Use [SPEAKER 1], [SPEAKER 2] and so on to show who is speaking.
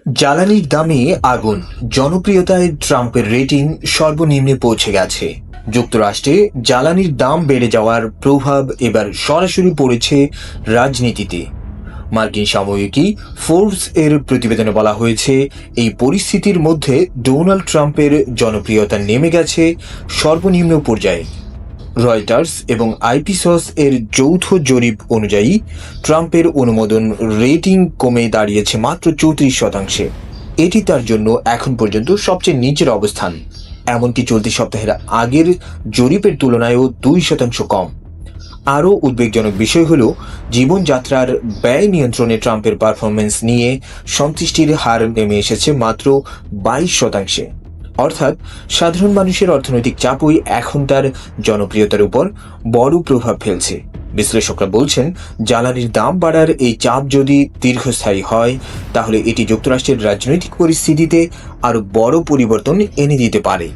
[SPEAKER 1] জ্বালানির দামে আগুন, জনপ্রিয়তায় ট্রাম্পের রেটিং সর্বনিম্নে পৌঁছে গেছে। যুক্তরাষ্ট্রে জ্বালানির দাম বেড়ে যাওয়ার প্রভাব এবার সরাসরি পড়েছে রাজনীতিতে। মার্কিন সাময়িকী ফোর্বস এর প্রতিবেদনে বলা হয়েছে, এই পরিস্থিতির মধ্যে ডোনাল্ড ট্রাম্পের জনপ্রিয়তা নেমে গেছে সর্বনিম্ন পর্যায়ে। রয়টার্স এবং আইপিসস এর যৌথ জরিপ অনুযায়ী ট্রাম্পের অনুমোদন রেটিং কমে দাঁড়িয়েছে মাত্র 34%। এটি তার জন্য এখন পর্যন্ত সবচেয়ে নিচের অবস্থান, এমনকি চলতি সপ্তাহের আগের জরিপের তুলনায়ও 2% কম। আরও উদ্বেগজনক বিষয় হল, জীবনযাত্রার ব্যয় নিয়ন্ত্রণে ট্রাম্পের পারফরমেন্স নিয়ে সন্তুষ্টির হার নেমে এসেছে মাত্র 22%। অর্থাৎ সাধারণ মানুষের অর্থনৈতিক চাপই এখন তার জনপ্রিয়তার উপর বড় প্রভাব ফেলছে। বিশ্লেষকরা বলছেন, জ্বালানির দাম বাড়ার এই চাপ যদি দীর্ঘস্থায়ী হয়, তাহলে এটি যুক্তরাষ্ট্রের রাজনৈতিক পরিস্থিতিতে আরও বড় পরিবর্তন এনে দিতে পারে।